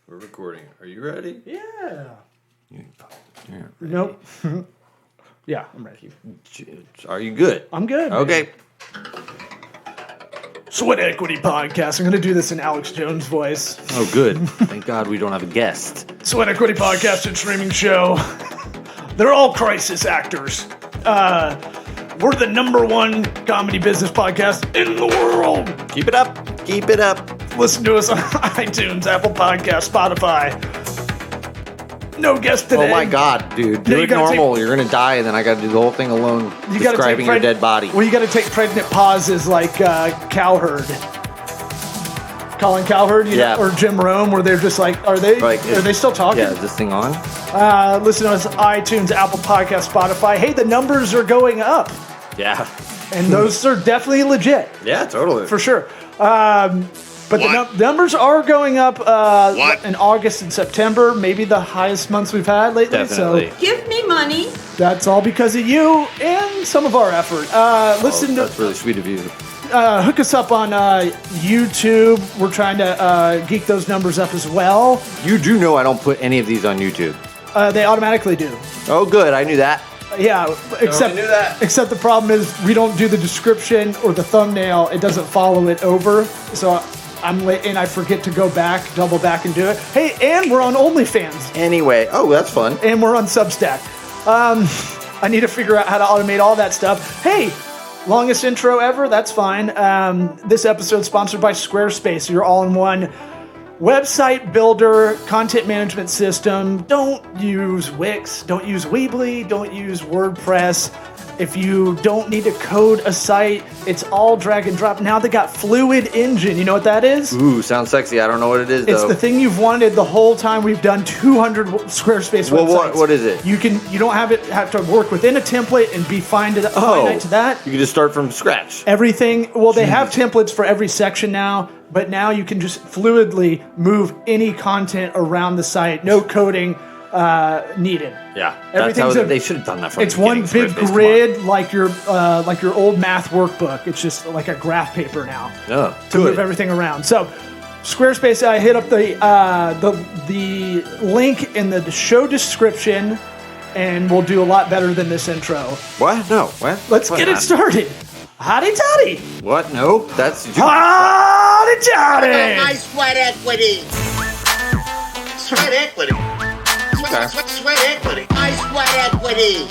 We're recording. Are you ready? Yeah. Yeah. Nope. Yeah, I'm ready. Are you good? I'm good. Okay. Sweat Equity Podcast. I'm going to do this in Alex Jones' voice. Oh, good. Thank God we don't have a guest. Sweat Equity Podcast and streaming show. They're all crisis actors. We're the #1 comedy business podcast in the world. Keep it up. Keep it up. Listen to us on iTunes, Apple Podcasts, Spotify. No guest today. Oh my God, dude. Yeah, Do you it gotta normal. You're going to die, and then I got to do the whole thing alone, You gotta describing your dead body. Well, you got to take pregnant pauses like Cowherd. Colin Cowherd, Yeah. or Jim Rome, where they're just like, are they still talking? Yeah, is this thing on? Listen to us on iTunes, Apple Podcasts, Spotify. Hey, the numbers are going up, Yeah. and those are definitely legit, Yeah, totally. for sure. But the numbers are going up in August and September, maybe the highest months we've had lately. Definitely. So Give me money. that's all because of you and some of our effort. Listen to That's really sweet of you. hook us up on YouTube. We're trying to geek those numbers up as well. You do know I don't put any of these on YouTube. They automatically do. Oh, good. I knew that. Yeah, except knew that. except the problem is we don't do the description or the thumbnail. It doesn't follow it over. So I'm late and I forget to double back and do it. Hey, and we're on OnlyFans Anyway. Oh, that's fun. and we're on Substack. I need to figure out how to automate all that stuff. Hey, longest intro ever? That's fine. This episode sponsored by Squarespace, your all-in-one website builder, content management system. Don't use Wix, don't use Weebly, don't use WordPress. If you don't need to code a site, it's all drag and drop. Now they got Fluid Engine. You know what that is? Ooh, sounds sexy. I don't know what it is, It's though. the thing you've wanted the whole time. We've done 200 Squarespace Well, websites. what is it? You don't have to work within a template and be finite to that. You can just start from scratch. Everything. Well, they have templates for every section now, but now you can just fluidly move any content around the site. No coding needed. Yeah, that's how Everything's they should have done that from It's the one beginning. big Squarespace, come grid, like your old math workbook. It's just like a graph paper now on. Oh, to move good. everything around. So, Squarespace, I hit up the link in the show description, and we'll do a lot better than this intro. What? No. What? Let's What? get it started. Hotty toddy. What? No. That's Hotty toddy. My sweat equity. Sweat equity. Sweat equity. My sweat equity.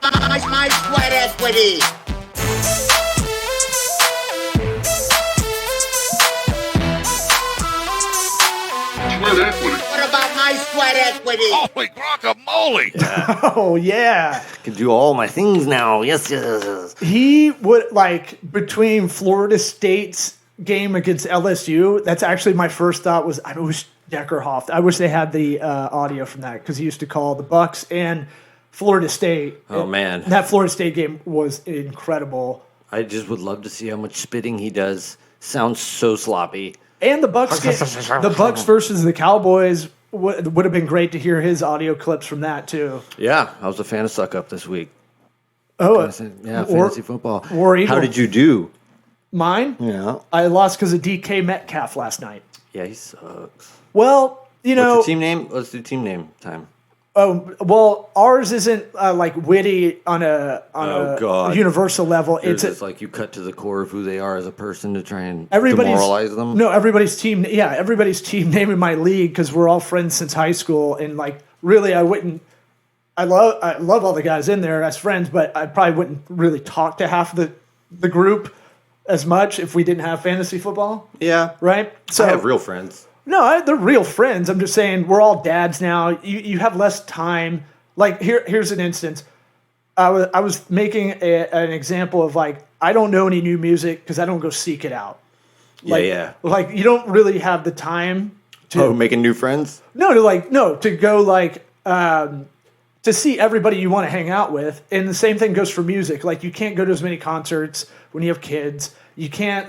My sweat equity. What about my sweat equity? Holy guacamole! Oh yeah. can do all my things now. Yes, yes. He would between Florida State's game against LSU. That's actually my first thought was I wish Deckerhoff. I wish they had the audio from that because he used to call the Bucks and Florida State. Oh, man. That Florida State game was incredible. I just would love to see how much spitting he does. Sounds so sloppy. And the Bucks the Bucks versus the Cowboys would have been great to hear his audio clips from that too. Yeah, I was a fan of Suck Up this week. Oh, Yeah, fantasy football. War Eagle. How did you do? mine? Yeah. I lost because of DK Metcalf last night. Yeah, he sucks. Well, you know. What's your team name? Let's do team name time. Oh well, ours isn't like witty on a God. universal level. It's It's like you cut to the core of who they are as a person to try and everybody's demoralize them. No, everybody's team. Yeah, everybody's team name in my league because we're all friends since high school, and like really, I wouldn't. I love all the guys in there as friends, but I probably wouldn't really talk to half the group as much if we didn't have fantasy football, Yeah, right? So I have real friends. No, they're real friends. I'm just saying we're all dads now. You have less time. Like here's an instance. I was making an example of like I don't know any new music because I don't go seek it out. Like, yeah. Like you don't really have the time to Oh, making new friends? to go to see everybody you want to hang out with. And the same thing goes for music. Like you can't go to as many concerts when you have kids. You can't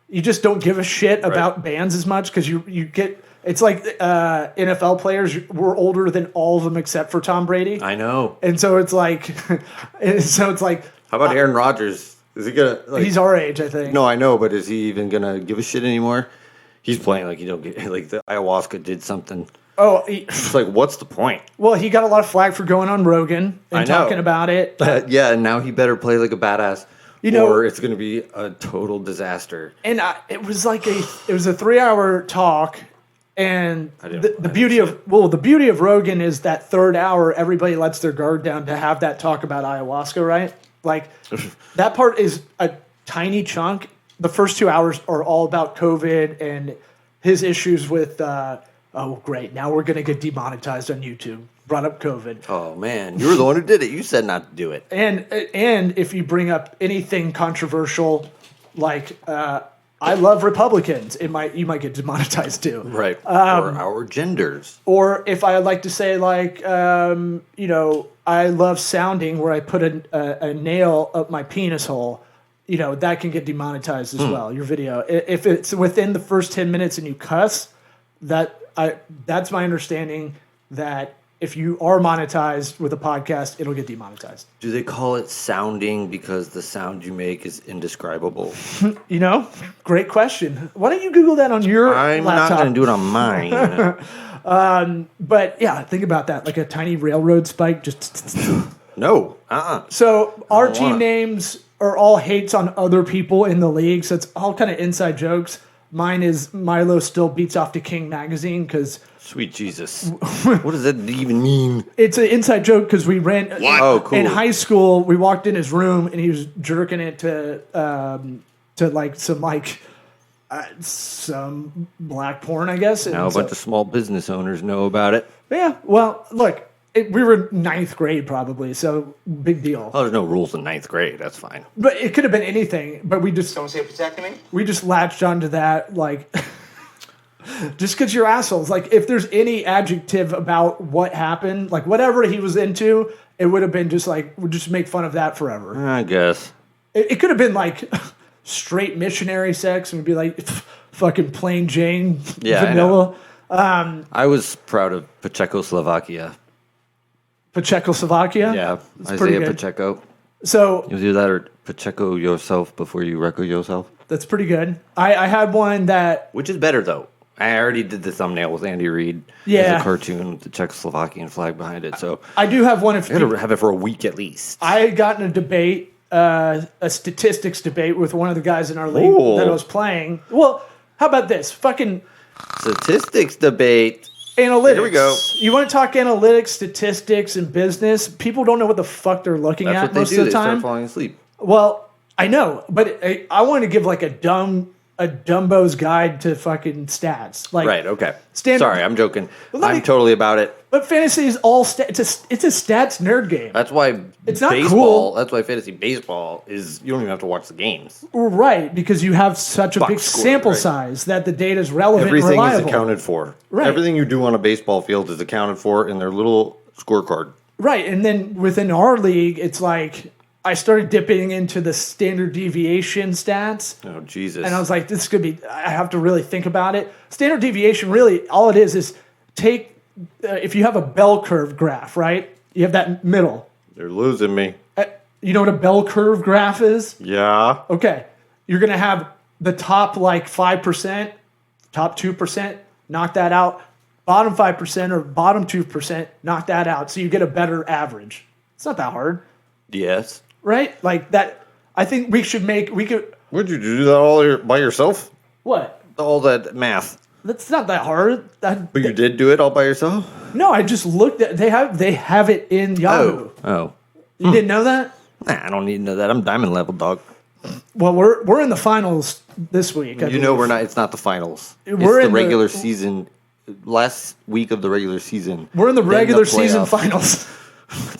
you just don't give a shit about bands as much because you get it's like NFL players were older than all of them except for Tom Brady, I know. and so it's like How about Aaron Rodgers? Is he gonna? he's our age, I think. No, I know, but is he even gonna give a shit anymore? He's playing like you don't get like the ayahuasca did something. Oh, It's like, what's the point? well, he got a lot of flack for going on Rogan I and know. talking about it. Yeah, and now he better play like a badass, You know- or it's going to be a total disaster. And it was like it was a 3-hour talk, and the beauty of Rogan is that third hour everybody lets their guard down to have that talk about ayahuasca, right? Like that part is a tiny chunk. The first 2 hours are all about COVID and his issues with. Oh, great! Now we're gonna get demonetized on YouTube. Brought up COVID. Oh man, you were the one who did it. You said not to do it. And if you bring up anything controversial, like I love Republicans, you might get demonetized too. Right. Or our genders. Or if I like to say like I love sounding where I put a nail up my penis hole, that can get demonetized as well. Your video, if it's within the first 10 minutes and you cuss, that's my understanding that. If you are monetized with a podcast, it'll get demonetized. Do they call it sounding because the sound you make is indescribable? Great question. Why don't you Google that on your I'm laptop? not going to do it on mine. But yeah, think about that. Like a tiny railroad spike. Just No. So our don't team want it. names are all hates on other people in the league. So it's all kind of inside jokes. Mine is Milo still beats off to King Magazine because Sweet Jesus. What does that even mean? it's an inside joke because we ran Oh, cool. in high school. We walked in his room and he was jerking it to some black porn, I guess. And Now a so- bunch of small business owners know about it. yeah. Well, look, we were ninth grade probably, so big deal. Oh, there's no rules in ninth grade. That's fine. But it could have been anything. But we just Don't say vasectomy. we just latched onto that like. Just because you're assholes. Like, if there's any adjective about what happened, like whatever he was into, it would have been just like, we'll just make fun of that forever. I guess. It could have been like straight missionary sex and we'd be like, fucking plain Jane, Yeah, I vanilla. I was proud of Czechoslovakia. Czechoslovakia. Yeah. It's pretty Isaiah good. Pacheco. So You do that or Pacheco yourself before you record yourself? that's pretty good. I had one that, Which is better, though. I already did the thumbnail with Andy Reid. Yeah. As a cartoon with the Czechoslovakian flag behind it. So I do have one. If I gotta have it for a week at least. I got in a debate, a statistics debate with one of the guys in our league Ooh. that I was playing. Well, how about this? Fucking Statistics debate. analytics. Here we go. You want to talk analytics, statistics, and business? People don't know what the fuck they're looking That's at what they most do. of the They start time. falling asleep. Well, I know, but I want to give like a Dumbo's guide to fucking stats. Like, Right, okay. Standard- Sorry, I'm joking. Well, let I'm me- totally about it. But fantasy is all it's a stats nerd game. That's why It's not baseball, cool. that's why fantasy baseball is, you don't even have to watch the games. Right, because you have such a Box big score, sample right. size that the data is relevant Everything and is reliable. accounted for. Right. Everything you do on a baseball field is accounted for in their little scorecard. Right, and then within our league, it's like I started dipping into the standard deviation stats. Oh, Jesus. And I was like, this could be, I have to really think about it. Standard deviation, really, all it is take, if you have a bell curve graph, right? You have that middle. They're losing me. You know what a bell curve graph is? Yeah. Okay. You're going to have the top like 5%, top 2%, knock that out. Bottom 5% or bottom 2%, knock that out. So you get a better average. It's not that hard, Yes. right? Like that, I think we could, Would you do that all by yourself? what? All that math. That's not that hard. But you did do it all by yourself? No, I just looked at, they have it in Yahoo. Oh. You didn't know that? Nah, I don't need to know that. I'm diamond level, dog. Well, we're in the finals this week. I You know believe. we're not. It's not the finals. We're it's in the the- regular season. Last week of the regular season. We're in the then regular season playoffs. finals.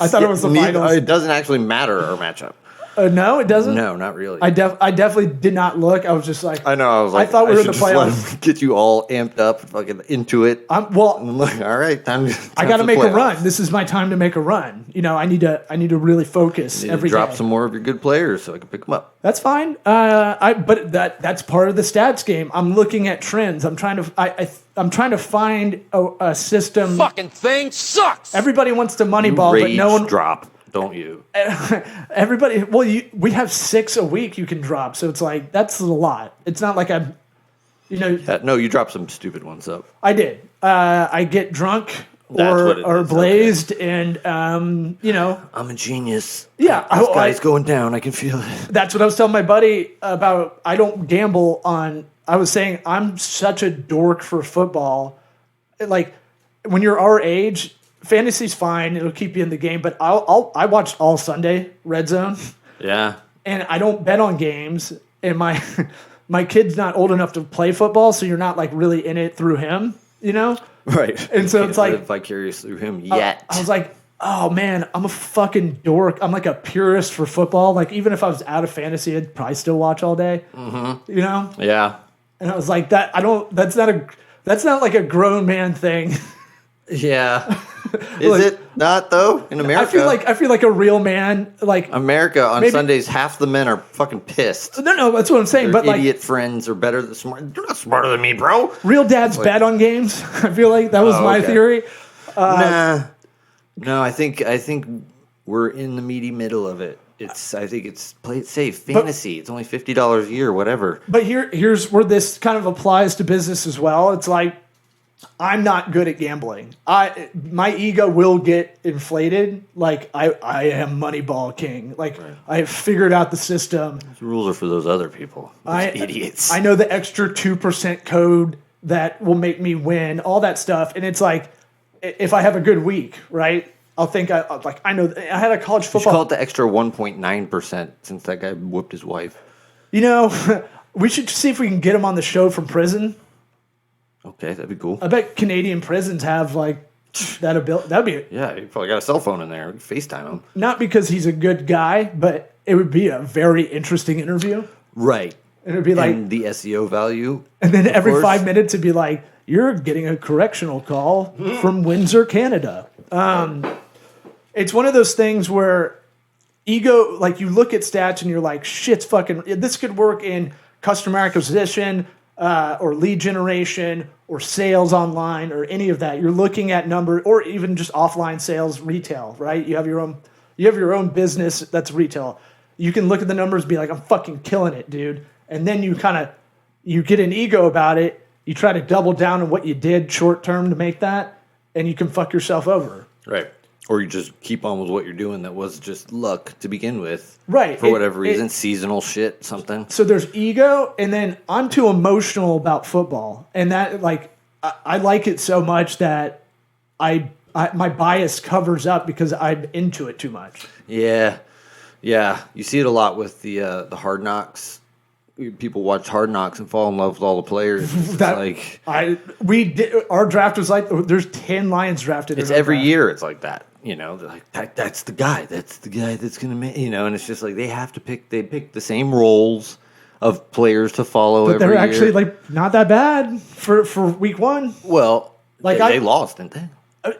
I thought it was the Neither- finals. It doesn't actually matter our matchup. No, it doesn't. No, not really. I definitely did not look. I was just like, I know. I was like, I thought we were in should the just let playoffs. him get you all amped up, fucking into it. Well, I'm like, all right, time. I got to make a run. This is my time to make a run. You know, I need to really focus every day. Drop some more of your good players so I can pick them up. That's fine. But that's part of the stats game. I'm looking at trends. I'm trying to find a system. Fucking thing sucks. Everybody wants to moneyball, but Rage no one. drop, don't you? Everybody. Well, we have 6 a week you can drop, so it's like that's a lot. It's not like I'm. No, you dropped some stupid ones up. I did. I get drunk That's what it or is, blazed, and I'm a genius. Yeah, This guy's going down. I can feel it. that's what I was telling my buddy about. I don't gamble on. I was saying I'm such a dork for football. Like when you're our age, fantasy's fine; it'll keep you in the game. But I watched all Sunday Red Zone, Yeah. and I don't bet on games. And my my kid's not old enough to play football, so you're not like really in it through him, Right. And so Can't it's like live vicarious through him yet. I was like, oh man, I'm a fucking dork. I'm like a purist for football. Like even if I was out of fantasy, I'd probably still watch all day. Mm-hmm. Yeah. And I was like, that's not like a grown man thing. Yeah. Is it not though? In America, I feel like a real man. Like America on maybe- Sundays, half the men are fucking pissed. no, that's what I'm saying. Their But idiot friends are better than smart. You're not smarter than me, bro. like real dads bet on games. I feel like that was my okay. theory. No, I think we're in the meaty middle of it. I think it's play it safe. Fantasy. It's only $50 a year, whatever. But here's where this kind of applies to business as well. It's like I'm not good at gambling. My ego will get inflated. Like I am Moneyball King. Like I have figured out the system. The rules are for those other people. Those idiots. I know the extra 2% code that will make me win. All that stuff, and it's like if I have a good week, right? I'll think I know. I had a college You should football. call it the extra 1.9% since that guy whooped his wife. We should see if we can get him on the show from prison. Okay, that'd be cool. I bet Canadian prisons have like that ability. That'd be Yeah, you probably got a cell phone in there. We can FaceTime him. not because he's a good guy, but it would be a very interesting interview. Right. And it'd be like, And the SEO value. and then every course. 5 minutes it'd be like, you're getting a correctional call from Windsor, Canada. It's one of those things where ego, like you look at stats and you're like, shit's fucking, this could work in customer acquisition or lead generation or sales online or any of that. You're looking at number or even just offline sales, retail, right? You have your own business that's retail. You can look at the numbers and be like, I'm fucking killing it, dude. And then you get an ego about it. You try to double down on what you did short term to make that, and you can fuck yourself over. Right. Or you just keep on with what you're doing that was just luck to begin with. Right. For whatever reason, seasonal shit, something. So there's ego, and then I'm too emotional about football, and that like I like it so much that I my bias covers up because I'm into it too much. Yeah. Yeah. You see it a lot with the Hard Knocks. People watch Hard Knocks and fall in love with all the players. It's like Our draft was like there's 10 Lions drafted. it's in our every draft. year. It's like that. They're like that's the guy. That's the guy that's gonna make. And it's just like they have to pick. They pick the same roles of players to follow. But every they're year. actually like not that bad for week one. well, like they lost, didn't they?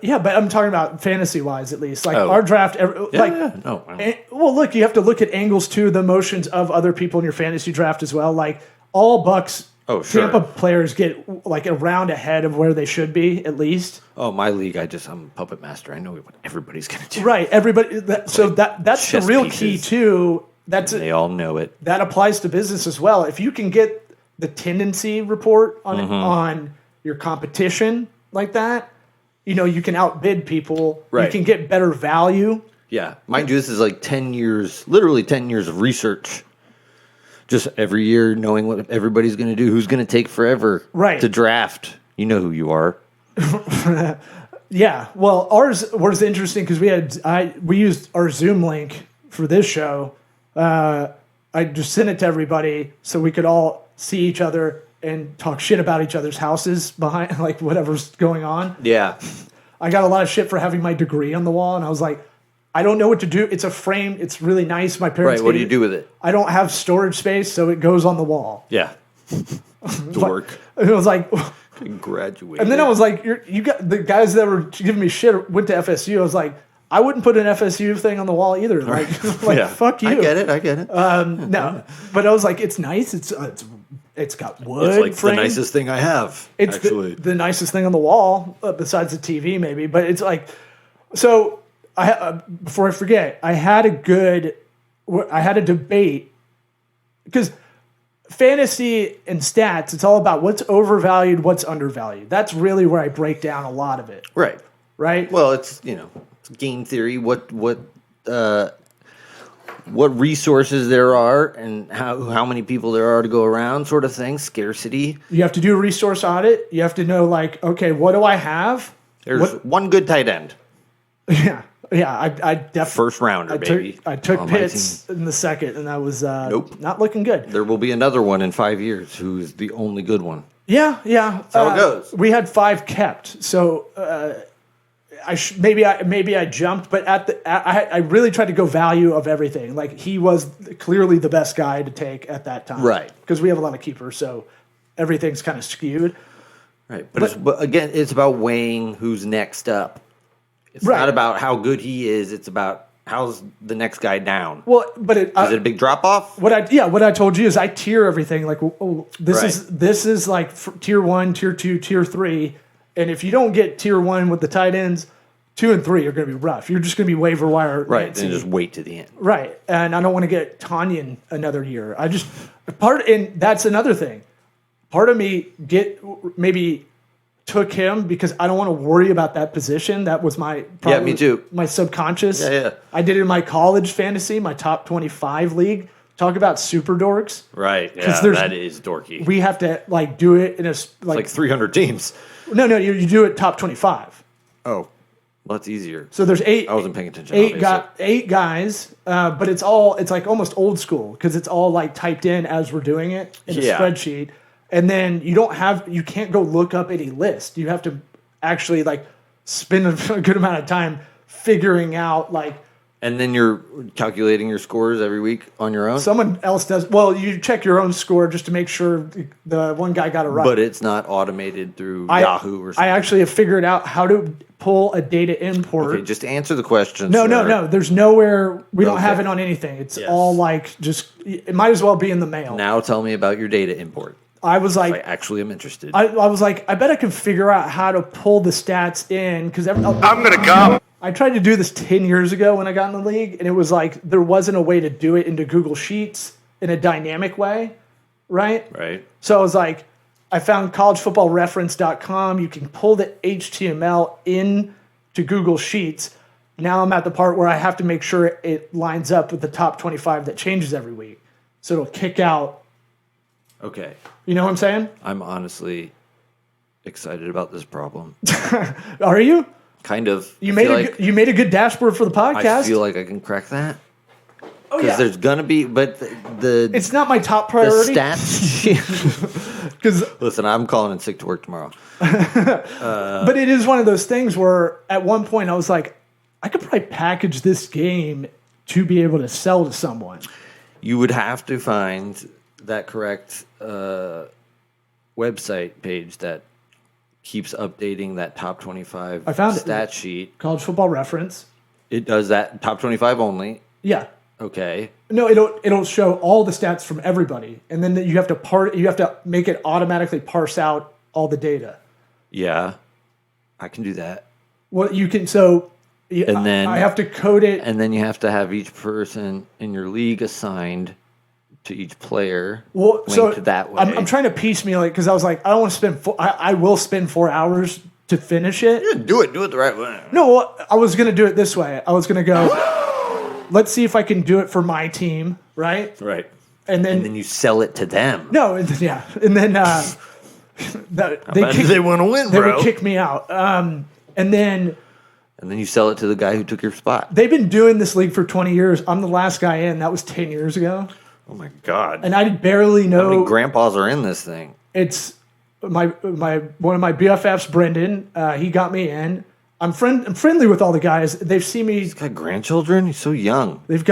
Yeah, but I'm talking about fantasy wise at least. Like Oh. our draft, No. well, look, you have to look at angles too, the emotions of other people in your fantasy draft as well. Like all Bucks, Oh, sure. Tampa players get like a round ahead of where they should be at least. Oh, my league. I'm a puppet master. I know what everybody's gonna do. Right, everybody. That's the chess real pieces. key too. They all know it. That applies to business as well. If you can get the tendency report on Mm-hmm. on your competition like that, you can outbid people. You Right. can get better value. Yeah, mind you, this is like 10 years, literally 10 years of research. Just every year knowing what everybody's going to do, who's going to take forever Right. to draft. You know who you are. Yeah, well, ours was interesting because we used our Zoom link for this show. I just sent it to everybody so we could all see each other and talk shit about each other's houses behind, like whatever's going on. Yeah. I got a lot of shit for having my degree on the wall, and I was like, I don't know what to do. It's a frame. It's really nice. My parents. Right, what do gave you it. do with it? I don't have storage space, so it goes on the wall. Yeah. Dork. And it was like. Graduate. And then I was like, you got the guys that were giving me shit went to FSU. I was like, I wouldn't put an FSU thing on the wall either. Like, fuck you. I get it. No, but I was like, it's nice. It's got wood. It's like frame. the nicest thing I have. It's actually. the nicest thing on the wall besides the TV, maybe. But it's like, so before I forget, I had a debate because fantasy and stats, it's all about what's overvalued, what's undervalued. That's really where I break down a lot of it, Right. right? Well, it's it's game theory. What resources there are and how many people there are to go around, sort of thing. Scarcity. You have to do a resource audit. You have to know, like, okay, what do I have? There's one good tight end, Yeah, I definitely first rounder, baby. I took on my Pitts in the second, and that was Nope. not looking good. There will be another one in 5 years who's the only good one. Yeah. That's how it goes. We had 5 kept, so maybe I jumped, but I really tried to go value of everything. Like, he was clearly the best guy to take at that time, Right? Because we have a lot of keepers, so everything's kind of skewed. Right. But again, it's about weighing who's next up. It's Right. not about how good he is. It's about how's the next guy down. Well, but Is it a big drop off? what I told you is I tier everything. Like, this Right. is like tier 1, tier 2, tier 3, and if you don't get tier 1 with the tight ends, 2 and 3 are going to be rough. You're just going to be waiver wire, Right. Nancy. Then just wait to the end. Right, and I don't want to get Tanyan another year. And that's another thing. Part of me maybe took him because I don't want to worry about that position. That was probably me too. my subconscious. Yeah. I did it in my college fantasy, my top 25 league. Talk about super dorks. Right. Yeah. there's- That is dorky. We have to like do it in a like 300 teams. no, you do it top 25. Oh, well, that's easier. So there's 8. I wasn't paying attention. Eight guys, but it's like almost old school because it's all like typed in as we're doing it in a Yeah. spreadsheet, and then you can't go look up any list. You have to actually like spend a good amount of time figuring out like And then you're calculating your scores every week on your own. someone else does. Well, you check your own score just to make sure the one guy got it right. But it's not automated through Yahoo or something. I actually have figured out how to pull a data import. Okay, just answer the question. No. sir. There's nowhere. We don't Okay. have it on anything. It's Yes. all like just. It might as well be in the mail. Now tell me about your data import. I was I like, actually am interested. I was like, I bet I can figure out how to pull the stats in because I'm gonna come. I tried to do this 10 years ago when I got in the league, and it was like there wasn't a way to do it into Google Sheets in a dynamic way, right? right. So I was like, I found collegefootballreference.com. You can pull the HTML in to Google Sheets. Now I'm at the part where I have to make sure it lines up with the top 25 that changes every week. So it'll kick out. Okay. You know what I'm saying? I'm honestly excited about this problem. Are you? Kind of. You I made feel you made a good dashboard for the podcast. I feel like I can crack that. Oh Because yeah. there's gonna be, but the It's not my top the priority stats. because, Listen, I'm calling in sick to work tomorrow. but it is one of those things where at one point I was like, I could probably package this game to be able to sell to someone. You would have to find that correct website page that keeps updating that top 25 I found it. stat sheet. College Football Reference. It does that top 25 only. Yeah. Okay. No, it'll show all the stats from everybody, and then you have to make it automatically parse out all the data. Yeah. I can do that. Well, you can And then- I have to code it. And then you have to have each person in your league assigned to each player Well, linked that way. I'm trying to piecemeal it because I was like, I don't want to spend. I will spend 4 hours to finish it. do it the right way. No, I was gonna do it this way. I was gonna go. Let's see if I can do it for my team, right? Right. And then, And then you sell it to them. no, and then, yeah, and then They want to win, they bro. would kick me out. And then And then you sell it to the guy who took your spot. they've been doing this league for 20 years. I'm the last guy in. That was 10 years ago, Oh my god. and I barely How many know. grandpas are in this thing? It's my one of my BFFs, Brendan. He got me in. I'm friendly with all the guys. They've seen me. He's got grandchildren? He's so young. They've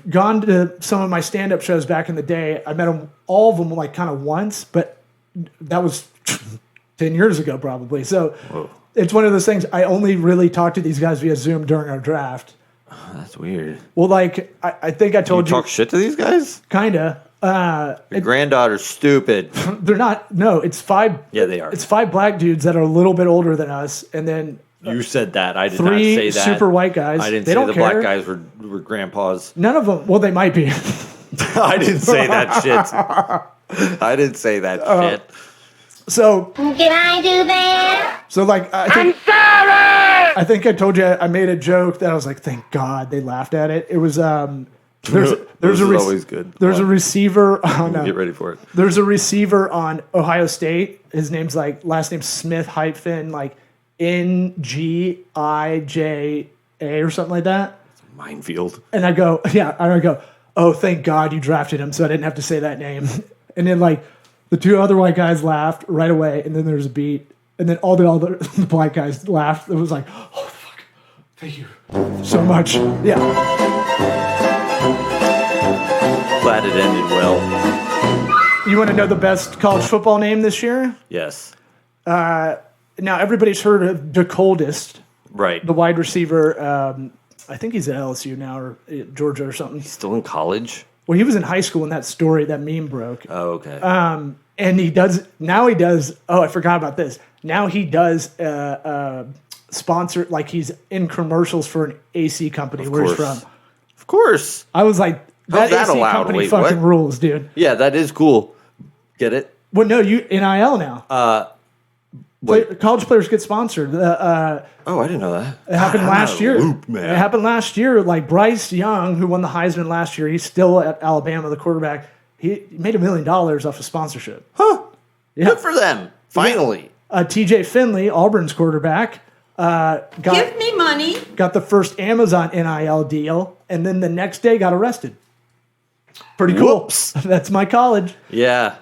gone to some of my stand up shows back in the day. I met them, all of them, like kind of once, but that was 10 years ago probably. So it's one of those things. I only really talked to these guys via Zoom during our draft. That's weird. Well, like I think I You told you, talk shit to these guys? kinda. Your granddaughter's stupid. They're not. No, it's 5. Yeah, they are. It's 5 black dudes that are a little bit older than us, and then You said that. I did 3 not say that. super white guys. I didn't They say don't the care. black guys were grandpas. None of them. Well, they might be. I didn't say that shit. I didn't say that shit. So Can I do that? So like, I think I told you I made a joke that I was like, thank God they laughed at it. It was there's This a is rec- always good. there's a What? receiver on Get ready for it. there's a receiver on Ohio State. His name's like last name Smith hyphen like NGIJA or something like that. Minefield. And I go, oh, thank God you drafted him, so I didn't have to say that name. And then like the two other white guys laughed right away, and then there's a beat, and then all the other black guys laughed. It was like, oh fuck, thank you so much. Yeah, Glad it ended well. you want to know the best college football name this year? Yes. Now everybody's heard of the coldest, Right. the wide receiver. I think he's at LSU now or Georgia or something. Still in college? Well, he was in high school when that story, that meme broke. Oh, okay. And he does. Oh, I forgot about this. Now he does sponsor, like he's in commercials for an AC company where he's course. from. Of course. I was like, that that AC allowed? company Wait, fucking what? rules, dude. Yeah, that is cool. Get it? Well, no, you NIL now. Wait. College players get sponsored. Oh, I didn't know that. It happened I'm last out of year. loop, man. It happened last year. Like Bryce Young, who won the Heisman last year, he's still at Alabama, the quarterback. He made $1 million off of sponsorship. Huh. Yeah. Good for them. Finally. TJ Finley, Auburn's quarterback, Give me money. got the first Amazon NIL deal, and then the next day got arrested. Pretty cool. Whoops. That's my college. Yeah.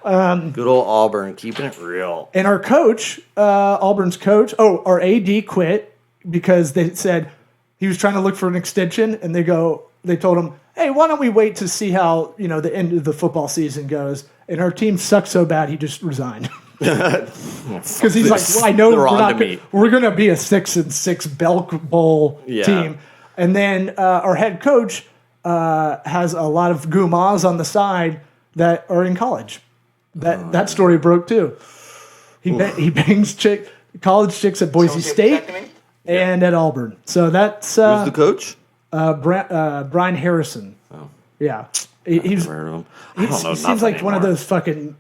Good old Auburn, keeping it real. And our coach, Auburn's coach, our AD quit because they said he was trying to look for an extension, and they told him, hey, why don't we wait to see how the end of the football season goes? And our team sucked so bad he just resigned. Because he's like, well, I know They're on to me. we're going to be a 6-6 Belk Bowl Yeah. team. And then our head coach has a lot of gumas on the side that are in college. That story broke too. He bangs college chicks at Boise State and at Auburn. So that's Who's the coach? Brian Harrison. Oh. Yeah. He's Never heard of him. I don't know. he seems like one of anymore. those fucking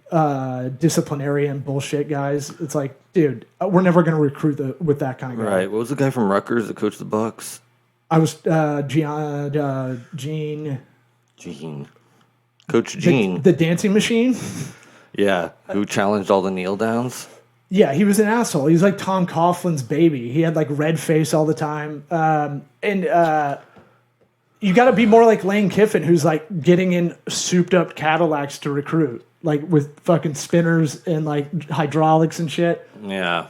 disciplinarian bullshit guys. It's like, dude, we're never going to recruit with that kind of guy. Right. What was the guy from Rutgers that coached the Bucks? I was Gene. Coach Gene. The dancing machine. Yeah. Who challenged all the kneel downs? Yeah, he was an asshole. He was like Tom Coughlin's baby. He had like red face all the time. You got to be more like Lane Kiffin, who's like getting in souped up Cadillacs to recruit, like with fucking spinners and like hydraulics and shit. Yeah.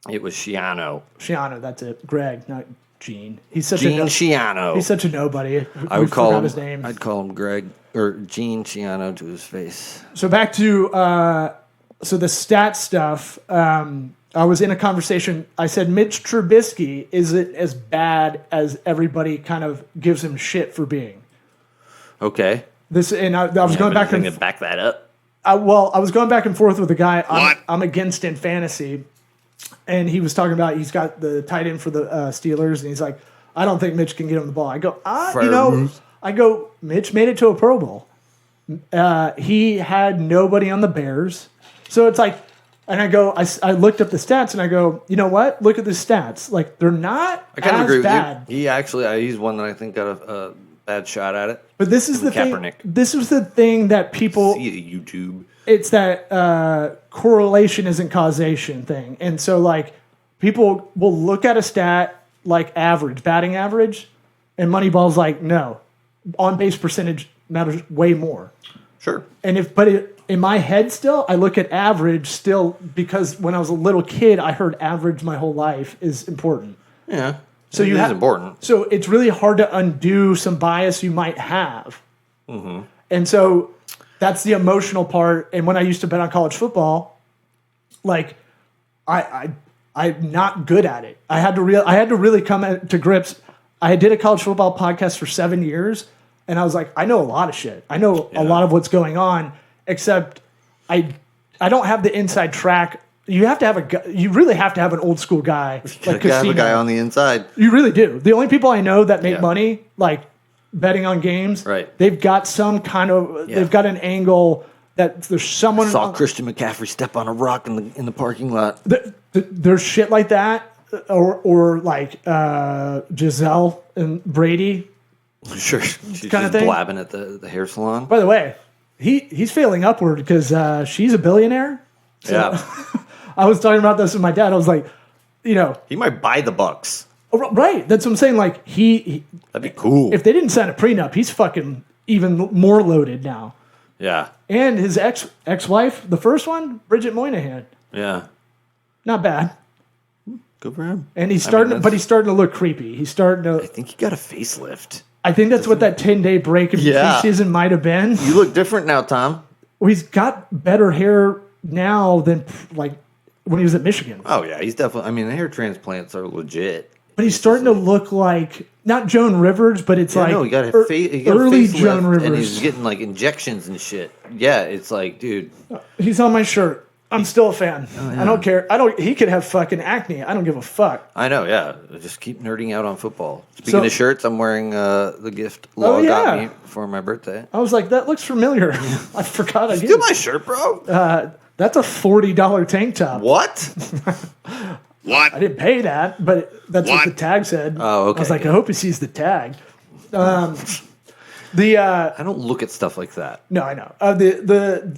It was Shiano. Shiano, that's it. Greg, not Gene. He's such Gene a Shiano. he's such a nobody. I would call him his name. I'd call him Greg or Gene Shiano to his face. So back to the stat stuff. I was in a conversation. I said Mitch Trubisky isn't as bad as everybody kind of gives him shit for being. Okay. This and I was going back and to back that up. I was going back and forth with a guy What? I'm against in fantasy, and he was talking about he's got the tight end for the Steelers, and he's like, I don't think Mitch can get him the ball. I go, Mitch made it to a Pro Bowl. He had nobody on the Bears, so it's like, and I go, I looked up the stats, and I go, you know what? Look at the stats. Like they're not I kind of as agree with bad. you. He actually, he's one that I think got a bad shot at it. But this is the Kaepernick. thing. This is the thing that people. See it, YouTube. It's that correlation isn't causation thing. And so, like, people will look at a stat like average, batting average, and Moneyball's like, no, on base percentage matters way more. Sure. And in my head still, I look at average still because when I was a little kid, I heard average my whole life is important. Yeah. So it you is have important. So it's really hard to undo some bias you might have. Mm-hmm. And so that's the emotional part. And when I used to bet on college football, like I'm not good at it. I had to really come to grips. I did a college football podcast for 7 years, and I was like, I know a lot of shit. I know a lot of what's going on, except I don't have the inside track. You really have to have an old school guy like Gotta have Casino. a guy on the inside. You really do. The only people I know that make Yeah. money, like betting on games, Right. they've got some kind of, Yeah. they've got an angle that there's someone Saw Christian McCaffrey step on a rock in the parking lot. There's shit like that, or like Giselle and Brady. Sure, she's kind of just thing. blabbing at the hair salon. By the way, he's failing upward because she's a billionaire. Yeah, I was talking about this with my dad. I was like, you know, he might buy the Bucks. right? That's what I'm saying. Like he That'd be cool. if they didn't sign a prenup, he's fucking even more loaded now. Yeah, And his ex-wife, the first one, Bridget Moynihan, yeah, not bad. good for him. And he's that's- but he's starting to look creepy. He's starting I to. think he got a facelift. I think that's what that 10-day break in Yeah. season might have been. You look different now, Tom. Well, he's got better hair now than like when he was at Michigan. Oh yeah, he's definitely. I mean, the hair transplants are legit. But he's starting to look like not Joan Rivers, but it's like No, he got a he got early a facelift, Joan and he's Rivers. getting like injections and shit. Yeah, it's like, dude. He's on my shirt. I'm still a fan. I don't care. He could have fucking acne. I don't give a fuck. I know. Yeah, just keep nerding out on football. Speaking So- of shirts, I'm wearing the gift Law got yeah. me for my birthday. I was like, that looks familiar. I forgot I Steal did. my shirt, bro. That's a $40 tank top. What? What? I didn't pay that, but that's what What? the tag said. Oh, okay. I was like, I hope he sees the tag. I don't look at stuff like that. No, I know.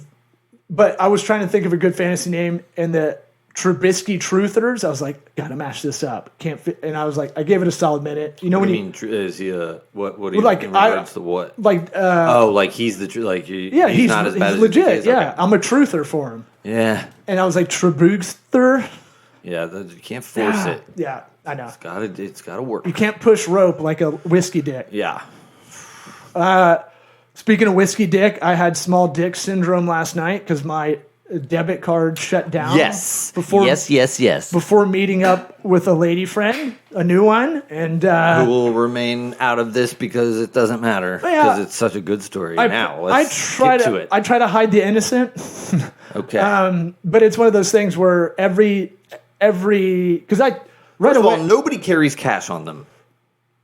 But I was trying to think of a good fantasy name, and the Trubisky Truthers. I was like, gotta mash this up. Can't fit. And I was like, I gave it a solid minute. You know What when do you mean? Is he what? What do you Like, in regards to what? like Oh, like he's the like yeah, he's not as bad as legit. he is? Yeah, Okay. I'm a truther for him. Yeah. And I was like Trubugster. Yeah. You can't force it. Yeah, I know. It's gotta work. You can't push rope like a whiskey dick. Yeah. Speaking of whiskey dick, I had small dick syndrome last night because my debit card shut down. Yes. Before yes. before meeting up with a lady friend, a new one, and Who will remain out of this because it doesn't matter because it's such a good story. Now let's get to it. I try to hide the innocent, Okay. but it's one of those things where every because I right First of away all, nobody carries cash on them.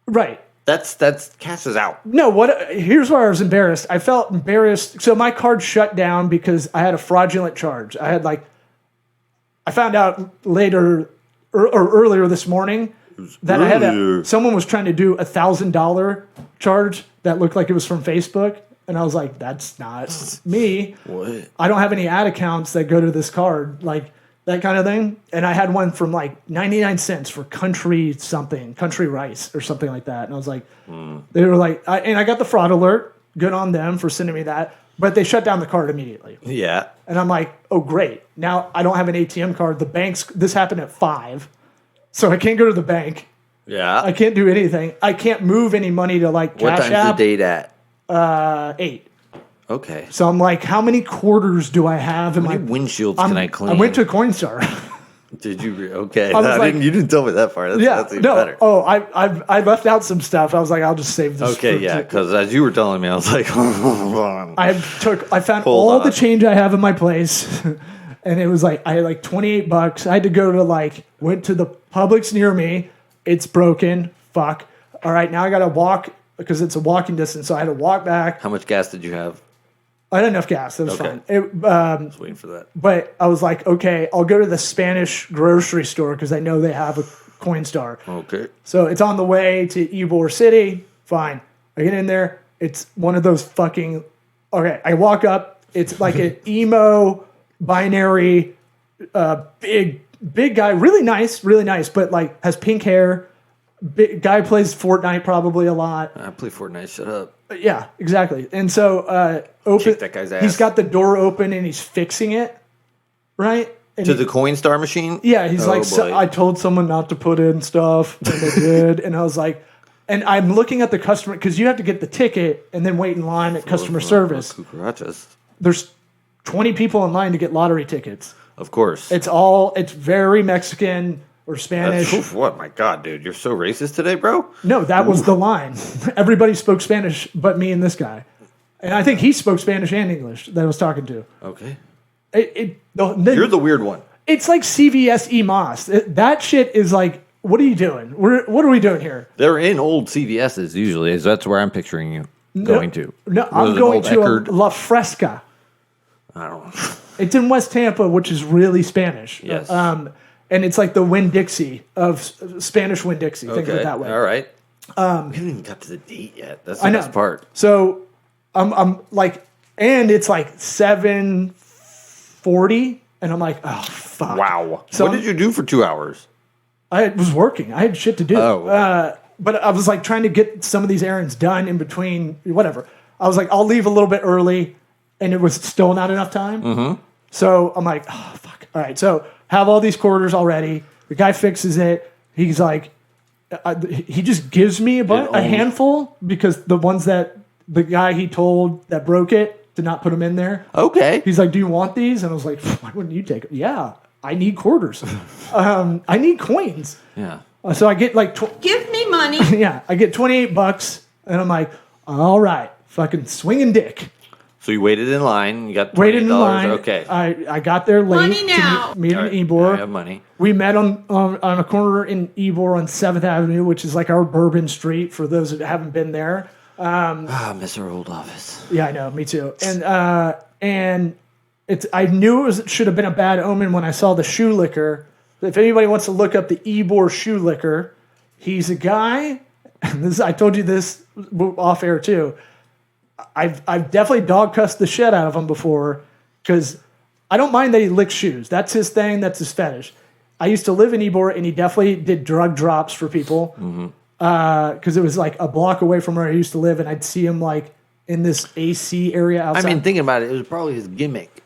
right. That's cash is out. No, here's where I was embarrassed. I felt embarrassed. So my card shut down because I had a fraudulent charge. I found out later or earlier this morning that earlier. someone was trying to do $1,000 charge that looked like it was from Facebook. And I was like, that's not me. What? I don't have any ad accounts that go to this card, like that kind of thing. And I had one from like 99 cents for country rice or something like that. And I was like, they were like, I got the fraud alert. Good on them for sending me that. But they shut down the card immediately. Yeah. And I'm like, oh, great. Now I don't have an ATM card. This happened at 5. So I can't go to the bank. Yeah. I can't do anything. I can't move any money to like What Cash time's the App. date at? 8. Okay. So I'm like, how many quarters do I have in How my many windshields can I clean? I went to Coinstar. Did you? Okay. I was like- you didn't tell me that part. That's even better. Oh, I left out some stuff. I was like, I'll just save this. Okay, yeah, because as you were telling me, I was like, hold on. I found Hold all on. the change I have in my place, and it was like I had like $28. I had to go to went to the Publix near me. It's broken. Fuck. All right, now I got to walk because it's a walking distance. So I had to walk back. How much gas did you have? I had enough gas. That was Okay. fine. I was waiting for that. But I was like, okay, I'll go to the Spanish grocery store because I know they have a Coinstar. Okay. So it's on the way to Ybor City. Fine. I get in there. It's one of those fucking. Okay, I walk up. It's like an emo binary, big guy. Really nice, but like has pink hair. Big guy plays Fortnite probably a lot. I play Fortnite. Shut up. Yeah, exactly. And so open. Kick that guy's ass. He's got the door open and he's fixing it. Right. And To the Coinstar machine? yeah, he's Oh, like, boy. I told someone not to put in stuff, and they did. And I was like, and I'm looking at the customer, because you have to get the ticket and then wait in line at customer service. Cucarachas. There's 20 people in line to get lottery tickets. Of course. It's very Mexican or Spanish. Oof, what? My God, dude. You're so racist today, bro? No, that was the line. Everybody spoke Spanish but me and this guy. And I think he spoke Spanish and English that I was talking to. Okay. You're You're the weird one. It's like CVS EMOS. That shit is like, what are you doing? What are we doing here? They're in old CVS's usually. That's where I'm picturing you going to. No, Was I'm it an going old to Eckerd? a La Fresca. I don't know. It's in West Tampa, which is really Spanish. Yes. And it's like the Winn-Dixie of Spanish Winn-Dixie. Think of it that way. All right. We haven't even got to the date yet. That's the I know. best part. So I'm like, and it's like 7:40, and I'm like, oh fuck. Wow. So what did you do for 2 hours? I was working. I had shit to do. Oh. But I was like trying to get some of these errands done in between, whatever. I was like, I'll leave a little bit early, and it was still not enough time. Mm-hmm. So I'm like, oh, fuck. All right. So have all these quarters already. The guy fixes it. He's like, he just gives me a handful because the ones that the guy he told that broke it did not put them in there. Okay. He's like, do you want these? And I was like, why wouldn't you take them? Yeah, I need quarters. I need coins. Yeah. So I get like, Give me money. yeah, I get $28, and I'm like, all right, fucking swinging dick. So you waited in line. You got $28. Waited in line. Okay. I got there late Money now. to meet All in right. Ybor. I have money. We met on a corner in Ybor on 7th Avenue, which is like our Bourbon Street for those that haven't been there. I miss our old office. Yeah, I know, me too. And it's I knew it should have been a bad omen when I saw the shoe liquor. If anybody wants to look up the Ybor shoe liquor, he's a guy. And I told you this off air too. I've definitely dog cussed the shit out of him before because I don't mind that he licks shoes. That's his thing. That's his fetish. I used to live in Ybor, and he definitely did drug drops for people because it was like a block away from where I used to live, and I'd see him like in this AC area outside. I mean, thinking about it, it was probably his gimmick.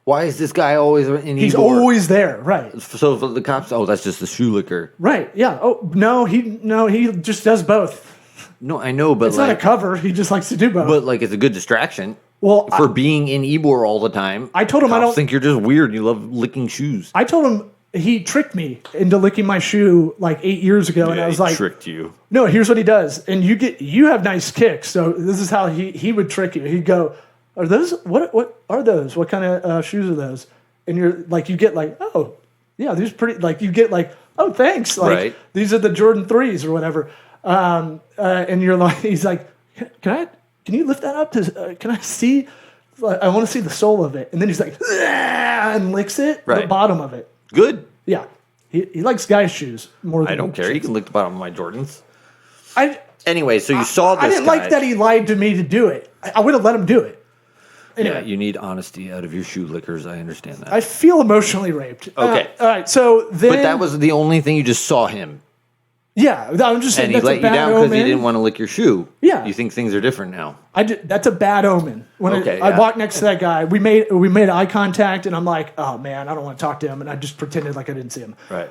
Why is this guy always in he's Ybor? always there, right? So for the cops, that's just the shoe liquor. Right. Yeah. Oh no, he just does both. No, I know, but It's not a cover. He just likes to do both. but like it's a good distraction. Well, for being in Ybor all the time. I told him I Cops don't think you're just weird. You love licking shoes. I told him he tricked me into licking my shoe like 8 years ago, and I was he like, tricked you. no, here's what he does, and you have nice kicks, so this is how he would trick you. He'd go, are those what are those? What kind of shoes are those? And you're like, you get like, oh yeah, these are pretty. Like you get like, oh thanks, like Right. these are the Jordan 3s or whatever. And you're like, he's like, can you lift that up to? Can I see? I want to see the sole of it. And then he's like, and licks it, the Right. bottom of it. Good. Yeah, he likes guys' shoes more than I don't care. You chicks. can lick the bottom of my Jordans. I Anyway, so you saw this I didn't guy. like that he lied to me to do it. I would have let him do it. Anyway, Yeah, you need honesty out of your shoe lickers. I understand that. I feel emotionally raped. Okay. All right. So then, but that was the only thing you just saw him. yeah. I'm just saying And he that's let a you bad down because omen. he didn't want to lick your shoe. Yeah. You think things are different now. That's a bad omen. When Okay, I yeah. walked next to that guy, we made eye contact, and I'm like, oh man, I don't want to talk to him, and I just pretended like I didn't see him. Right.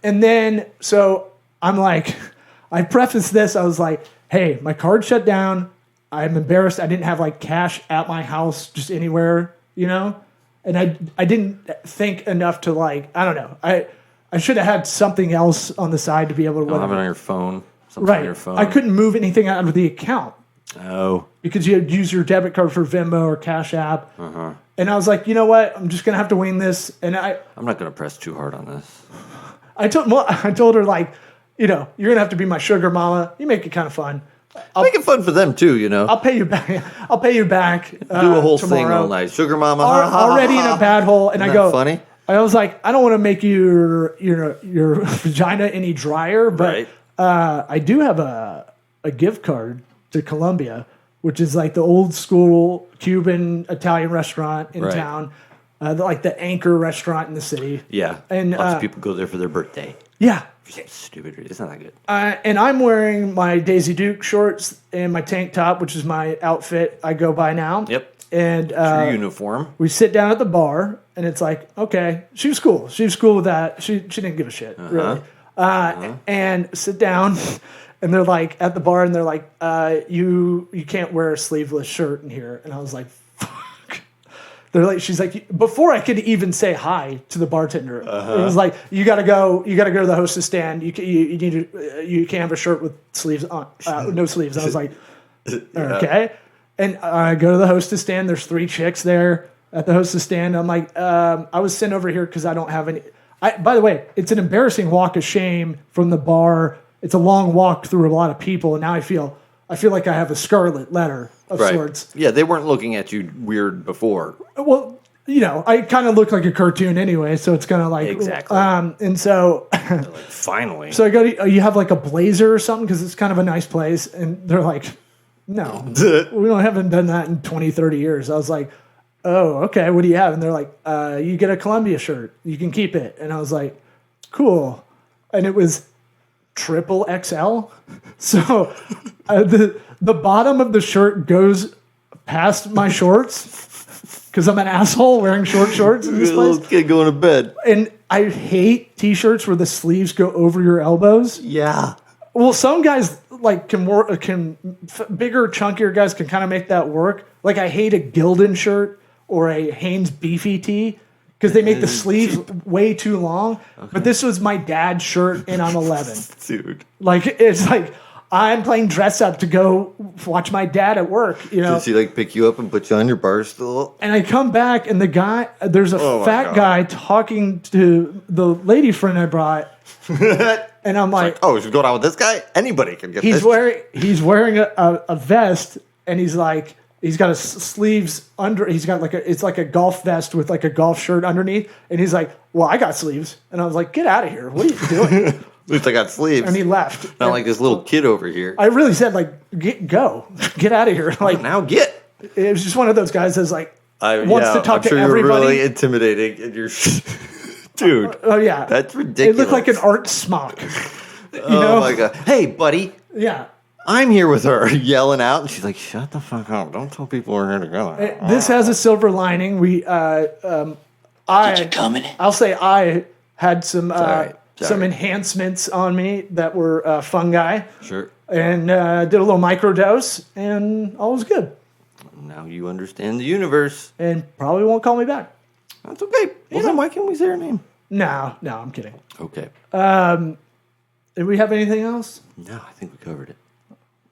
And then so I'm like, I prefaced this. I was like, hey, my card shut down. I'm embarrassed. I didn't have like cash at my house, just anywhere, And I didn't think enough to like, I don't know. I should have had something else on the side to be able to Don't have it whatever. on your phone. Something on Right. your phone. I couldn't move anything out of the account Oh. because you had to use your debit card for Venmo or Cash App. Uh-huh. And I was like, you know what? I'm just gonna have to wing this. And I'm not going to press too hard on this. I told her like, you're gonna have to be my sugar mama. You make it kind of fun. Make it fun for them too, I'll pay you back. I'll pay you back. Do a whole thing tomorrow. all night. Sugar mama. Already in a bad hole, and Isn't I go. that funny? I was like, I don't want to make your vagina any drier, but Right. I do have a gift card to Colombia, which is like the old school Cuban Italian restaurant in Right. town, like the anchor restaurant in the city. Yeah. And, lots of people go there for their birthday. Yeah. For some stupid reason. It's not that good. And I'm wearing my Daisy Duke shorts and my tank top, which is my outfit I go by now. Yep. And Your uniform. we sit down at the bar, and it's like, okay, she was cool. She was cool with that. She didn't give a shit, really. And sit down, and they're like at the bar, and they're like, you can't wear a sleeveless shirt in here. And I was like, fuck. They're like, she's like, before I could even say hi to the bartender, it was like, you gotta go to the hostess stand. You need to, you can't have a shirt with sleeves on, no sleeves. I was like, okay. And I go to the hostess stand. There's 3 chicks there at the hostess stand. I'm like, I was sent over here because I don't have any. By the way, it's an embarrassing walk of shame from the bar. It's a long walk through a lot of people, and now I feel I feel like I have a scarlet letter of Right. sorts. Yeah, they weren't looking at you weird before. Well, I kind of look like a cartoon anyway, so it's kind of like Exactly. And so, Like, finally. so I go to, you have like a blazer or something because it's kind of a nice place, and they're like, no, haven't done that in 20, 30 years. I was like, oh, okay, what do you have? And they're like, you get a Columbia shirt, you can keep it. And I was like, cool. And it was triple XL. So the bottom of the shirt goes past my shorts because I'm an asshole wearing short shorts in this Little place. kid going to bed. And I hate t-shirts where the sleeves go over your elbows. Yeah. Well, some guys like bigger, chunkier guys can kind of make that work. Like I hate a Gildan shirt or a Hanes Beefy tee because they make the sleeves way too long. Okay. But this was my dad's shirt, and I'm 11. Dude. Like it's like I'm playing dress up to go watch my dad at work. Does he like pick you up and put you on your bar stool? And I come back, and there's a fat guy talking to the lady friend I brought. And I'm like, oh, we should go down with this guy? Anybody can get this. He's wearing a vest, and he's got his sleeves under. He's got it's like a golf vest with like a golf shirt underneath, and he's like, well, I got sleeves, and I was like, get out of here! What are you doing? At least I got sleeves. And he left. Not like this little kid over here. I really said like, get out of here! Like now get. It was just one of those guys that's like wants to talk I'm to sure everybody. You're really intimidating, and you're, dude. Oh yeah, that's ridiculous. It looked like an art smock. Oh my god! Hey, buddy. Yeah. I'm here with her, yelling out, and she's like, "Shut the fuck up! Don't tell people we're here together." This has a silver lining. I'll say I had some some enhancements on me that were fungi. Sure. And did a little microdose, and all was good. Now you understand the universe, and probably won't call me back. That's okay. Well, then why can't we say her name? No, I'm kidding. Okay. Did we have anything else? No, I think we covered it.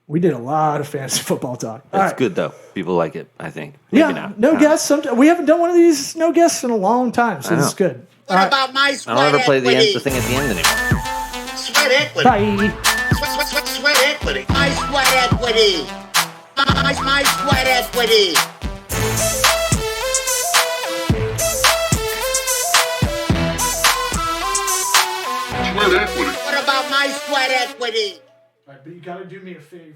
We did a lot of fantasy football talk. That's good though. People like it, I think. Maybe not. No guests. We haven't done one of these no guests in a long time, so this is good. What about my sweat I don't ever play the equity? thing at the end anymore. Sweat equity. Bye. Sweat equity. My sweat equity. My sweat equity. Sweat equity. What about my sweat equity? All right, but you got to do me a favor.